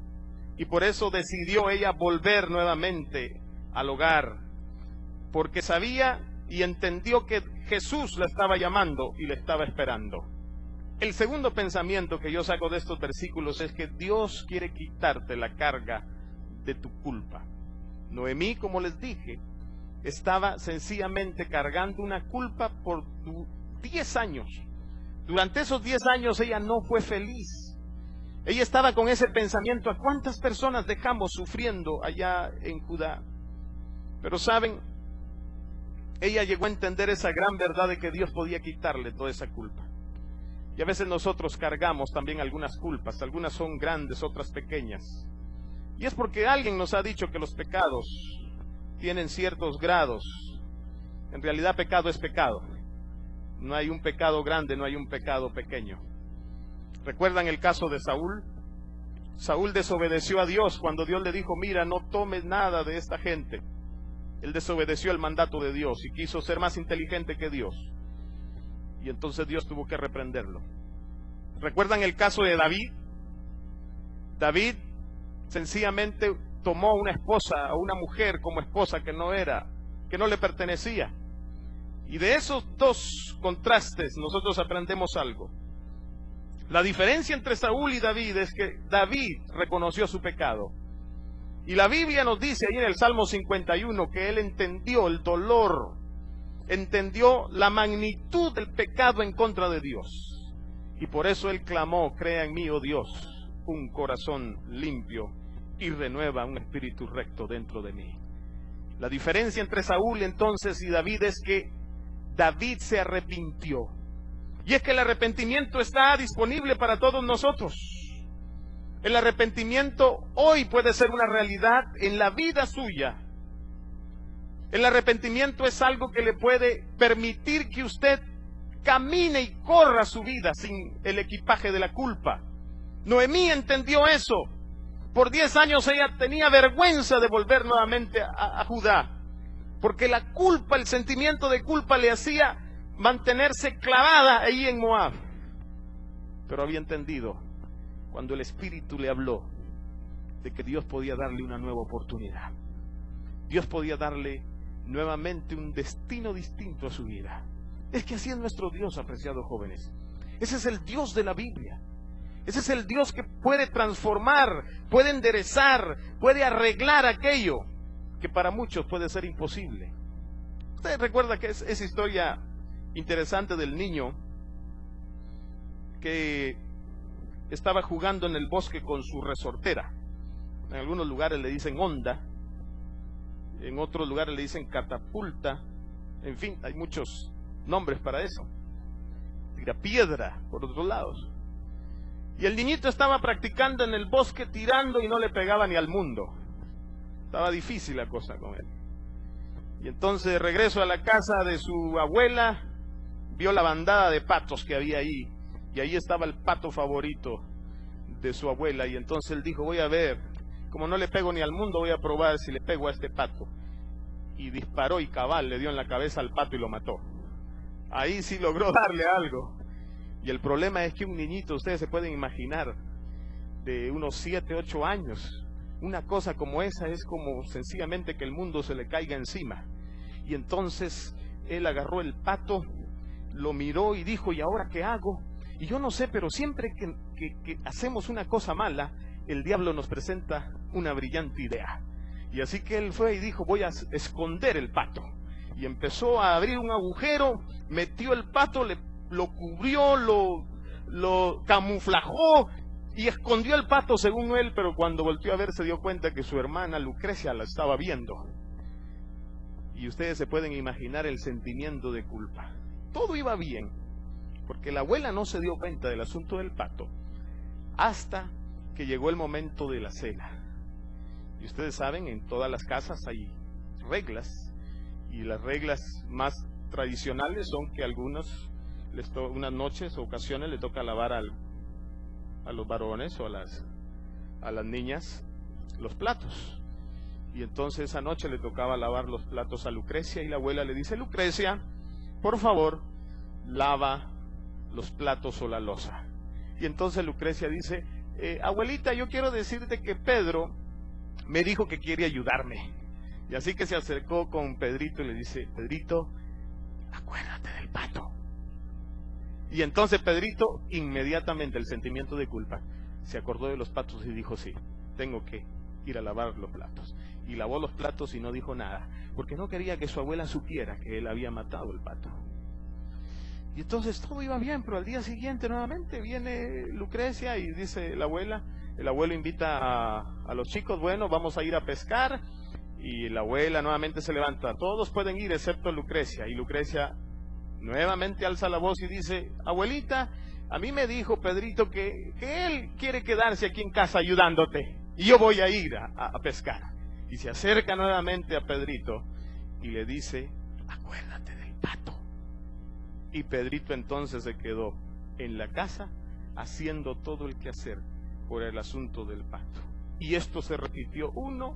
y por eso decidió ella volver nuevamente al hogar, porque sabía y entendió que Jesús la estaba llamando y le estaba esperando. El segundo pensamiento que yo saco de estos versículos es que Dios quiere quitarte la carga de tu culpa. Noemí, como les dije, estaba sencillamente cargando una culpa por 10 años. Durante esos 10 años ella no fue feliz. Ella estaba con ese pensamiento: ¿a cuántas personas dejamos sufriendo allá en Judá? Pero saben, ella llegó a entender esa gran verdad de que Dios podía quitarle toda esa culpa. Y a veces nosotros cargamos también algunas culpas, algunas son grandes, otras pequeñas. Y es porque alguien nos ha dicho que los pecados tienen ciertos grados. En realidad pecado es pecado. No hay un pecado grande, no hay un pecado pequeño. ¿Recuerdan el caso de Saúl? Saúl desobedeció a Dios cuando Dios le dijo: mira, no tomes nada de esta gente. Él desobedeció el mandato de Dios y quiso ser más inteligente que Dios. Y entonces Dios tuvo que reprenderlo. ¿Recuerdan el caso de David? David sencillamente tomó una esposa, a una mujer como esposa que no le pertenecía. Y de esos dos contrastes nosotros aprendemos algo. La diferencia entre Saúl y David es que David reconoció su pecado. Y la Biblia nos dice ahí en el Salmo 51 que él entendió el dolor, entendió la magnitud del pecado en contra de Dios. Y por eso él clamó: crea en mí, oh Dios, un corazón limpio y renueva un espíritu recto dentro de mí. La diferencia entre Saúl entonces y David es que David se arrepintió. Y es que el arrepentimiento está disponible para todos nosotros. El arrepentimiento hoy puede ser una realidad en la vida suya. El arrepentimiento es algo que le puede permitir que usted camine y corra su vida sin el equipaje de la culpa. Noemí entendió eso. Por 10 años ella tenía vergüenza de volver nuevamente a Judá, porque la culpa, el sentimiento de culpa le hacía mantenerse clavada ahí en Moab. Pero había entendido cuando el Espíritu le habló de que Dios podía darle una nueva oportunidad. Dios podía darle nuevamente un destino distinto a su vida. Es que así es nuestro Dios, apreciados jóvenes. Ese es el Dios de la Biblia. Ese es el Dios que puede transformar, puede enderezar, puede arreglar aquello que para muchos puede ser imposible. Usted recuerda que es esa historia interesante del niño que estaba jugando en el bosque con su resortera. En algunos lugares le dicen onda, en otros lugares le dicen catapulta, en fin, hay muchos nombres para eso. Tira piedra por otros lados. Y el niñito estaba practicando en el bosque tirando y no le pegaba ni al mundo. Estaba difícil la cosa con él. Y entonces de regreso a la casa de su abuela, vio la bandada de patos que había ahí. Y ahí estaba el pato favorito de su abuela. Y entonces él dijo: voy a ver, como no le pego ni al mundo, voy a probar si le pego a este pato. Y disparó y cabal le dio en la cabeza al pato y lo mató. Ahí sí logró darle algo. Y el problema es que un niñito, ustedes se pueden imaginar, de unos 7, 8 años, una cosa como esa es como sencillamente que el mundo se le caiga encima. Y entonces él agarró el pato, lo miró y dijo: ¿y ahora qué hago? Y yo no sé, pero siempre que hacemos una cosa mala, el diablo nos presenta una brillante idea. Y así que él fue y dijo: voy a esconder el pato. Y empezó a abrir un agujero, metió el pato, lo cubrió, lo camuflajó y escondió el pato según él, pero cuando volteó a ver se dio cuenta que su hermana Lucrecia la estaba viendo. Y ustedes se pueden imaginar el sentimiento de culpa. Todo iba bien, porque la abuela no se dio cuenta del asunto del pato hasta que llegó el momento de la cena. Y ustedes saben, en todas las casas hay reglas, y las reglas más tradicionales son que unas noches o ocasiones le toca lavar a los varones o a las niñas los platos. Y entonces esa noche le tocaba lavar los platos a Lucrecia, y la abuela le dice: Lucrecia, por favor, lava los platos o la loza. Y entonces Lucrecia dice, abuelita, yo quiero decirte que Pedro me dijo que quiere ayudarme. Y así que se acercó con Pedrito y le dice, Pedrito, acuérdate del pato. Y entonces Pedrito, inmediatamente el sentimiento de culpa, se acordó de los patos y dijo, sí, tengo que ir a lavar los platos. Y lavó los platos y no dijo nada, porque no quería que su abuela supiera que él había matado el pato. Y entonces todo iba bien, pero al día siguiente nuevamente viene Lucrecia y dice la abuela, el abuelo invita a los chicos, bueno, vamos a ir a pescar. Y la abuela nuevamente se levanta, todos pueden ir excepto Lucrecia. Y Lucrecia nuevamente alza la voz y dice, abuelita, a mí me dijo Pedrito que él quiere quedarse aquí en casa ayudándote. Y yo voy a ir a pescar. Y se acerca nuevamente a Pedrito y le dice, acuérdate del pato. Y Pedrito entonces se quedó en la casa haciendo todo el quehacer por el asunto del pato. Y esto se repitió una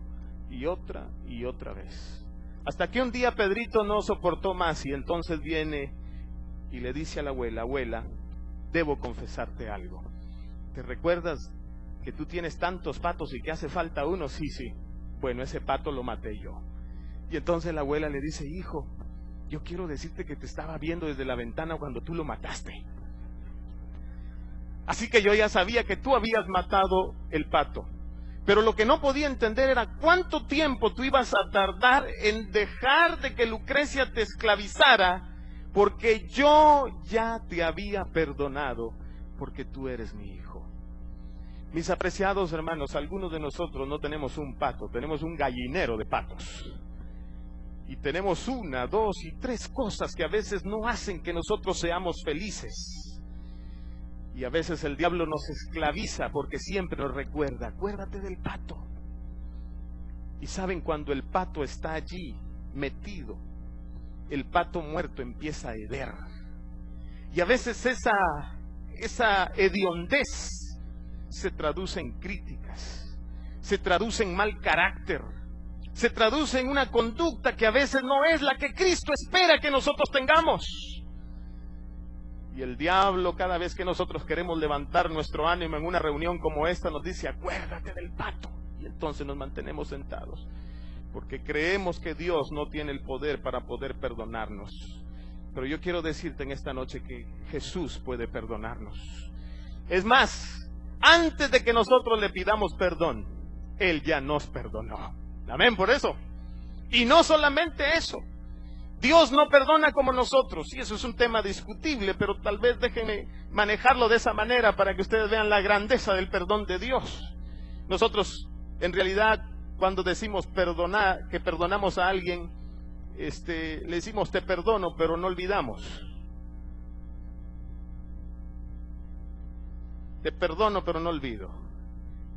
y otra vez. Hasta que un día Pedrito no soportó más y entonces viene y le dice a la abuela, abuela, debo confesarte algo. ¿Te recuerdas que tú tienes tantos patos y que hace falta uno? Sí, sí. Bueno, ese pato lo maté yo. Y entonces la abuela le dice, hijo, yo quiero decirte que te estaba viendo desde la ventana cuando tú lo mataste. Así que yo ya sabía que tú habías matado el pato. Pero lo que no podía entender era cuánto tiempo tú ibas a tardar en dejar de que Lucrecia te esclavizara, porque yo ya te había perdonado, porque tú eres mi hijo. Mis apreciados hermanos, algunos de nosotros no tenemos un pato, tenemos un gallinero de patos. Y tenemos 1, 2 y 3 cosas que a veces no hacen que nosotros seamos felices. Y a veces el diablo nos esclaviza porque siempre nos recuerda, acuérdate del pato. Y saben, cuando el pato está allí metido, el pato muerto empieza a heder. Y a veces esa hediondez se traduce en críticas, se traduce en mal carácter, se traduce en una conducta que a veces no es la que Cristo espera que nosotros tengamos. Y el diablo, cada vez que nosotros queremos levantar nuestro ánimo en una reunión como esta, nos dice, acuérdate del pato. Y entonces nos mantenemos sentados, porque creemos que Dios no tiene el poder para poder perdonarnos. Pero yo quiero decirte en esta noche que Jesús puede perdonarnos. Es más, antes de que nosotros le pidamos perdón, Él ya nos perdonó. Amén por eso. Y no solamente eso, Dios no perdona como nosotros, y eso es un tema discutible, pero tal vez déjenme manejarlo de esa manera para que ustedes vean la grandeza del perdón de Dios. Nosotros, en realidad, cuando decimos perdonar, que perdonamos a alguien, le decimos te perdono, pero no olvidamos. Te perdono, pero no olvido.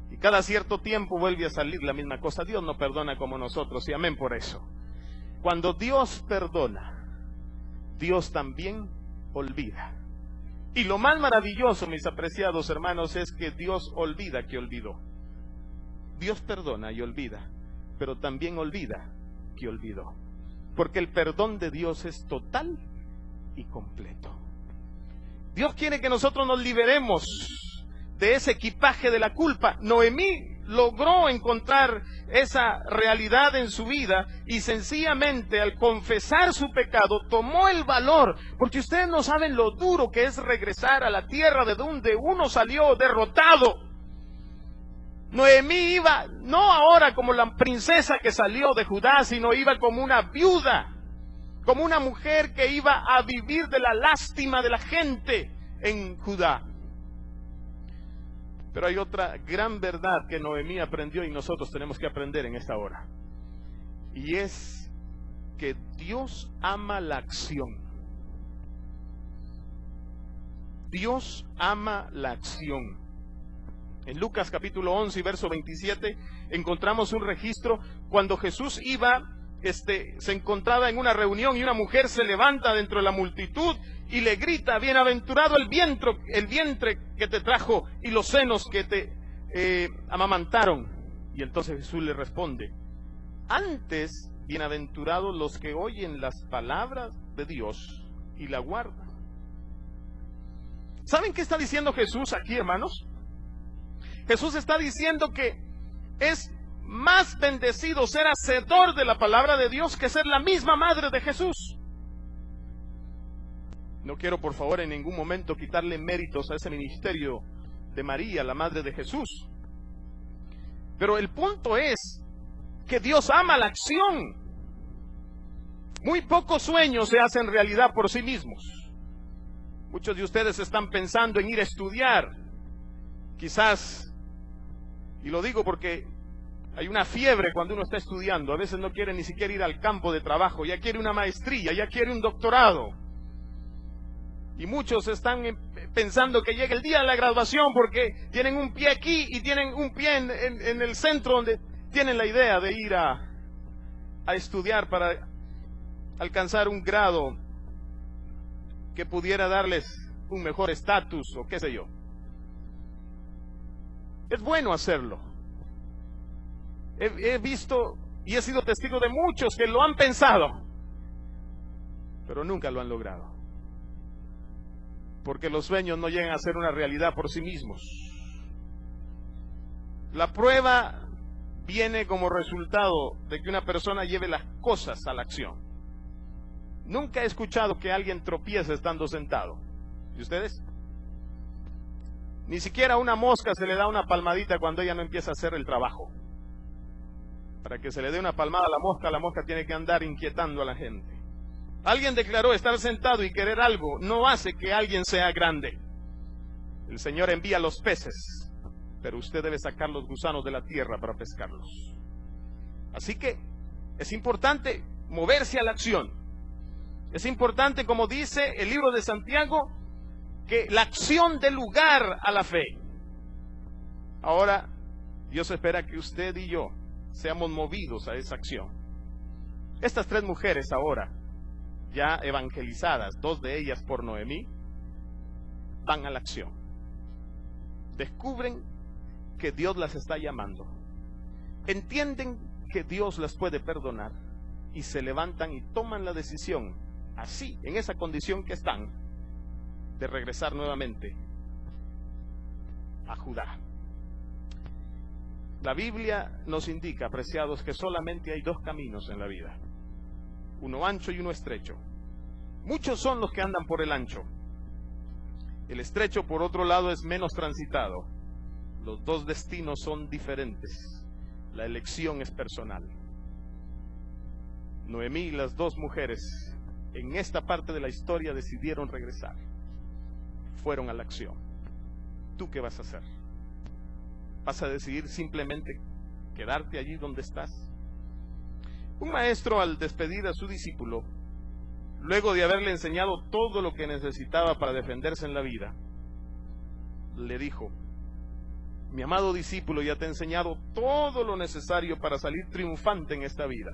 Y cada cierto tiempo vuelve a salir la misma cosa. Dios no perdona como nosotros, y amén por eso. Cuando Dios perdona, Dios también olvida. Y lo más maravilloso, mis apreciados hermanos, es que Dios olvida que olvidó. Dios perdona y olvida, pero también olvida que olvidó. Porque el perdón de Dios es total y completo. Dios quiere que nosotros nos liberemos de ese equipaje de la culpa. Noemí logró encontrar esa realidad en su vida y sencillamente al confesar su pecado tomó el valor, porque ustedes no saben lo duro que es regresar a la tierra de donde uno salió derrotado. Noemí iba no ahora como la princesa que salió de Judá, sino iba como una viuda, como una mujer que iba a vivir de la lástima de la gente en Judá. Pero hay otra gran verdad que Noemí aprendió y nosotros tenemos que aprender en esta hora. Y es que Dios ama la acción. Dios ama la acción. En Lucas capítulo 11 y verso 27 encontramos un registro cuando Jesús se encontraba en una reunión y una mujer se levanta dentro de la multitud y le grita, bienaventurado el vientre que te trajo y los senos que te amamantaron. Y entonces Jesús le responde, antes bienaventurados los que oyen las palabras de Dios y la guardan. ¿Saben qué está diciendo Jesús aquí, hermanos? Jesús está diciendo que es más bendecido ser hacedor de la palabra de Dios que ser la misma madre de Jesús. No quiero, por favor, en ningún momento quitarle méritos a ese ministerio de María, la madre de Jesús. Pero el punto es que Dios ama la acción. Muy pocos sueños se hacen realidad por sí mismos. Muchos de ustedes están pensando en ir a estudiar. Quizás, y lo digo porque hay una fiebre cuando uno está estudiando. A veces no quiere ni siquiera ir al campo de trabajo. Ya quiere una maestría, ya quiere un doctorado. Y muchos están pensando que llegue el día de la graduación porque tienen un pie aquí y tienen un pie en el centro donde tienen la idea de ir a estudiar para alcanzar un grado que pudiera darles un mejor estatus o qué sé yo. Es bueno hacerlo. He visto y he sido testigo de muchos que lo han pensado, pero nunca lo han logrado. Porque los sueños no llegan a ser una realidad por sí mismos. La prueba viene como resultado de que una persona lleve las cosas a la acción. Nunca he escuchado que alguien tropiece estando sentado. ¿Y ustedes? Ni siquiera a una mosca se le da una palmadita cuando ella no empieza a hacer el trabajo. Para que se le dé una palmada a la mosca tiene que andar inquietando a la gente. Alguien declaró estar sentado y querer algo no hace que alguien sea grande. El Señor envía los peces, pero usted debe sacar los gusanos de la tierra para pescarlos. Así que es importante moverse a la acción. Es importante, como dice el libro de Santiago, que la acción dé lugar a la fe. Ahora, Dios espera que usted y yo seamos movidos a esa acción. Estas 3 mujeres ahora, ya evangelizadas, 2 de ellas por Noemí, van a la acción. Descubren que Dios las está llamando. Entienden que Dios las puede perdonar y se levantan y toman la decisión, así, en esa condición que están, de regresar nuevamente a Judá. La Biblia nos indica, apreciados, que solamente hay 2 caminos en la vida. Uno ancho y uno estrecho. Muchos son los que andan por el ancho. El estrecho, por otro lado, es menos transitado. Los 2 destinos son diferentes. La elección es personal. Noemí y las 2 mujeres en esta parte de la historia decidieron regresar. Fueron a la acción. ¿Tú qué vas a hacer? ¿Vas a decidir simplemente quedarte allí donde estás? Un maestro, al despedir a su discípulo, luego de haberle enseñado todo lo que necesitaba para defenderse en la vida, le dijo: mi amado discípulo ya te ha enseñado todo lo necesario para salir triunfante en esta vida.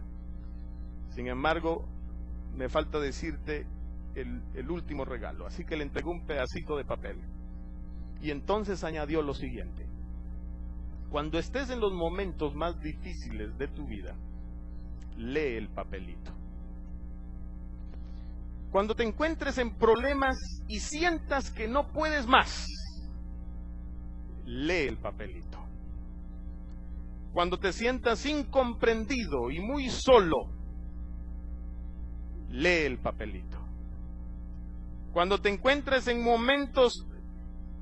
Sin embargo, me falta decirte el último regalo. Así que le entregó un pedacito de papel. Y entonces añadió lo siguiente: cuando estés en los momentos más difíciles de tu vida, lee el papelito. Cuando te encuentres en problemas y sientas que no puedes más, lee el papelito. Cuando te sientas incomprendido y muy solo, lee el papelito. Cuando te encuentres en momentos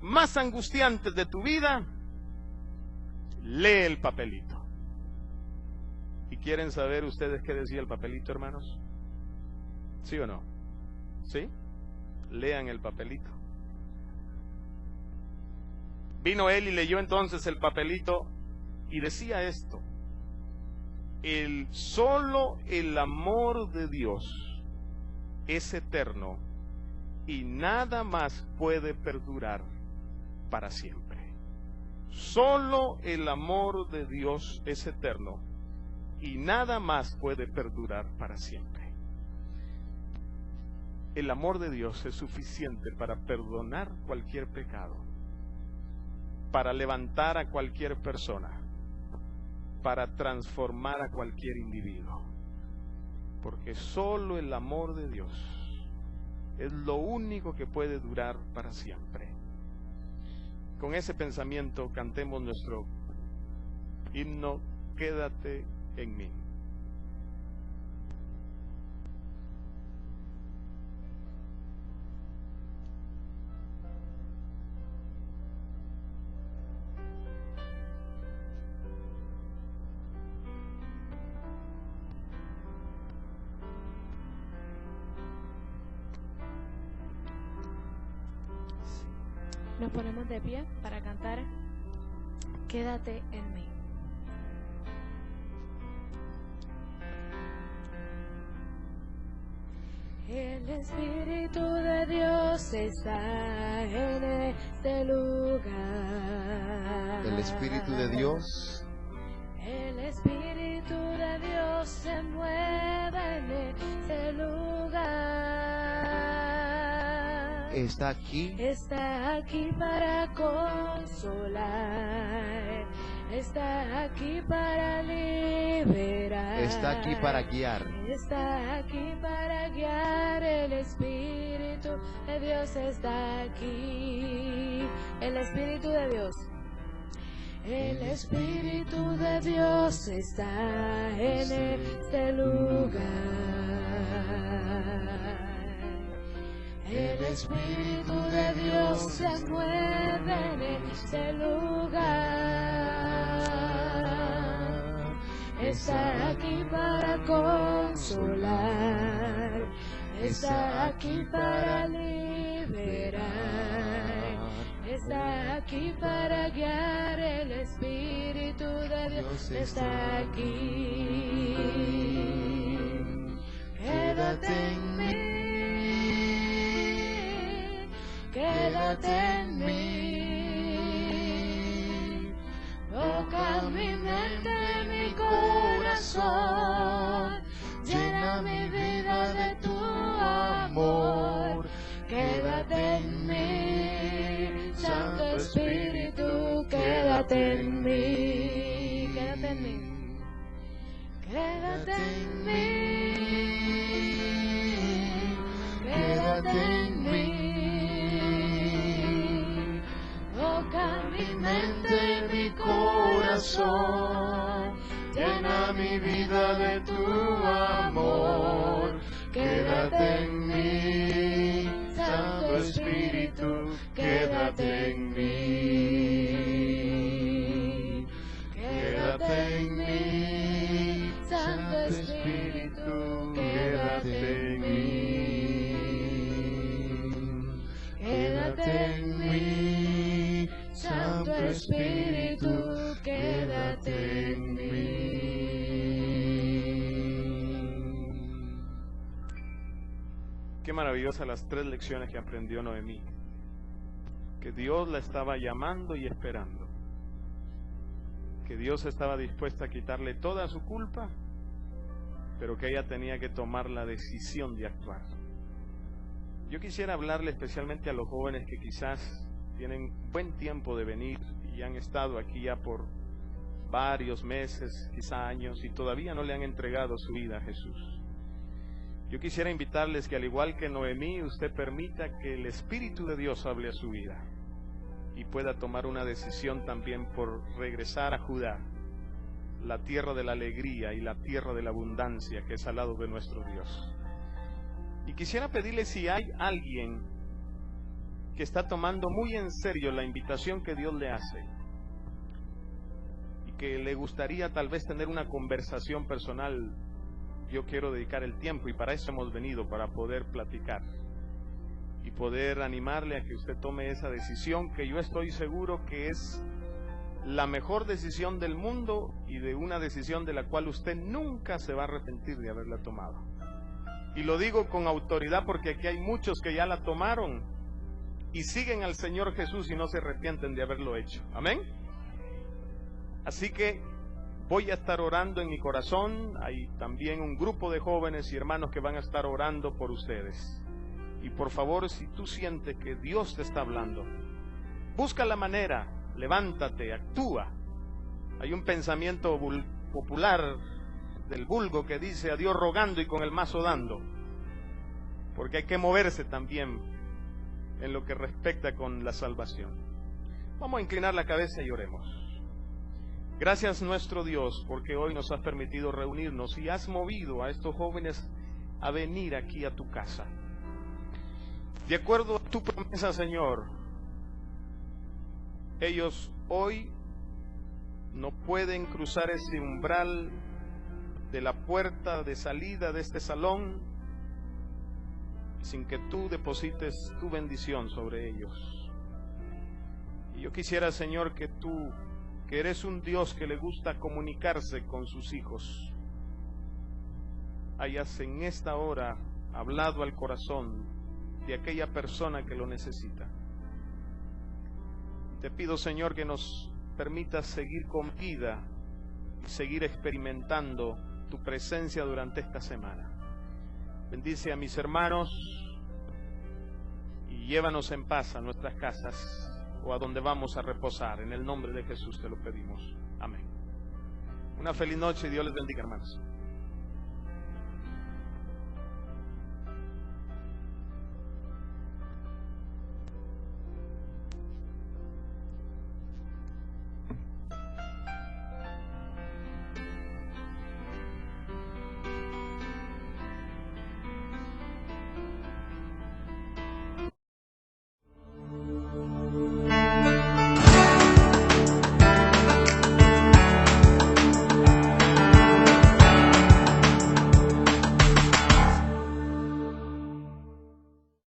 más angustiantes de tu vida, lee el papelito. ¿Y quieren saber ustedes qué decía el papelito, hermanos? ¿Sí o no? ¿Sí? Lean el papelito. Vino él y leyó entonces el papelito y decía esto: solo el amor de Dios es eterno y nada más puede perdurar para siempre. Solo el amor de Dios es eterno y nada más puede perdurar para siempre. El amor de Dios es suficiente para perdonar cualquier pecado, para levantar a cualquier persona, para transformar a cualquier individuo. Porque solo el amor de Dios es lo único que puede durar para siempre. con ese pensamiento cantemos nuestro himno, Quédate en mí. Nos ponemos de pie para cantar Quédate en mí. El Espíritu de Dios está en este lugar. El Espíritu de Dios. El Espíritu de Dios se mueve en este lugar. Está aquí. Está aquí para consolar. Está aquí para liberar. Está aquí para guiar. Está aquí para guiar. El Espíritu de Dios está aquí. El Espíritu de Dios. El Espíritu de Dios está en este lugar. El Espíritu de Dios se mueve en este lugar. Está aquí para consolar. Está aquí para liberar. Está aquí para guiar. El Espíritu de Dios está aquí. Quédate en mí. Quédate en mí, toca mi mente, mi corazón, llena mi vida de tu amor. Quédate en mí, Santo Espíritu, quédate en mí, quédate en mí, quédate en mí, quédate en mí. Toca mi mente, mi corazón, llena mi vida de tu amor. Quédate en mí, Santo Espíritu, quédate en mí. Quédate en mí, Santo Espíritu, quédate en mí. Quédate en mí, Santo Espíritu, quédate en mí. Qué maravillosas las 3 lecciones que aprendió Noemí. Que Dios la estaba llamando y esperando. Que Dios estaba dispuesto a quitarle toda su culpa, pero que ella tenía que tomar la decisión de actuar. Yo quisiera hablarle especialmente a los jóvenes que quizás tienen buen tiempo de venir y han estado aquí ya por varios meses, quizá años, y todavía no le han entregado su vida a Jesús. Yo quisiera invitarles que al igual que Noemí, usted permita que el Espíritu de Dios hable a su vida y pueda tomar una decisión también por regresar a Judá, la tierra de la alegría y la tierra de la abundancia que es al lado de nuestro Dios. Y quisiera pedirle si hay alguien que está tomando muy en serio la invitación que Dios le hace y que le gustaría tal vez tener una conversación personal. Yo quiero dedicar el tiempo y para eso hemos venido, para poder platicar y poder animarle a que usted tome esa decisión que yo estoy seguro que es la mejor decisión del mundo y de una decisión de la cual usted nunca se va a arrepentir de haberla tomado. Y lo digo con autoridad porque aquí hay muchos que ya la tomaron y siguen al Señor Jesús y no se arrepienten de haberlo hecho. Amén. Así que voy a estar orando en mi corazón. Hay también un grupo de jóvenes y hermanos que van a estar orando por ustedes. Y por favor, si tú sientes que Dios te está hablando, busca la manera, levántate, actúa. Hay un pensamiento popular del vulgo que dice: a Dios rogando y con el mazo dando, porque hay que moverse también en lo que respecta con la salvación. Vamos a inclinar la cabeza y oremos. Gracias nuestro Dios, porque hoy nos has permitido reunirnos y has movido a estos jóvenes a venir aquí a tu casa. De acuerdo a tu promesa, Señor, ellos hoy no pueden cruzar ese umbral de la puerta de salida de este salón sin que tú deposites tu bendición sobre ellos. Y yo quisiera, Señor, que tú, que eres un Dios que le gusta comunicarse con sus hijos, hayas en esta hora hablado al corazón de aquella persona que lo necesita. Te pido, Señor, que nos permitas seguir con vida y seguir experimentando tu presencia durante esta semana. Bendice a mis hermanos y llévanos en paz a nuestras casas o a donde vamos a reposar. En el nombre de Jesús te lo pedimos. Amén. Una feliz noche y Dios les bendiga, hermanos.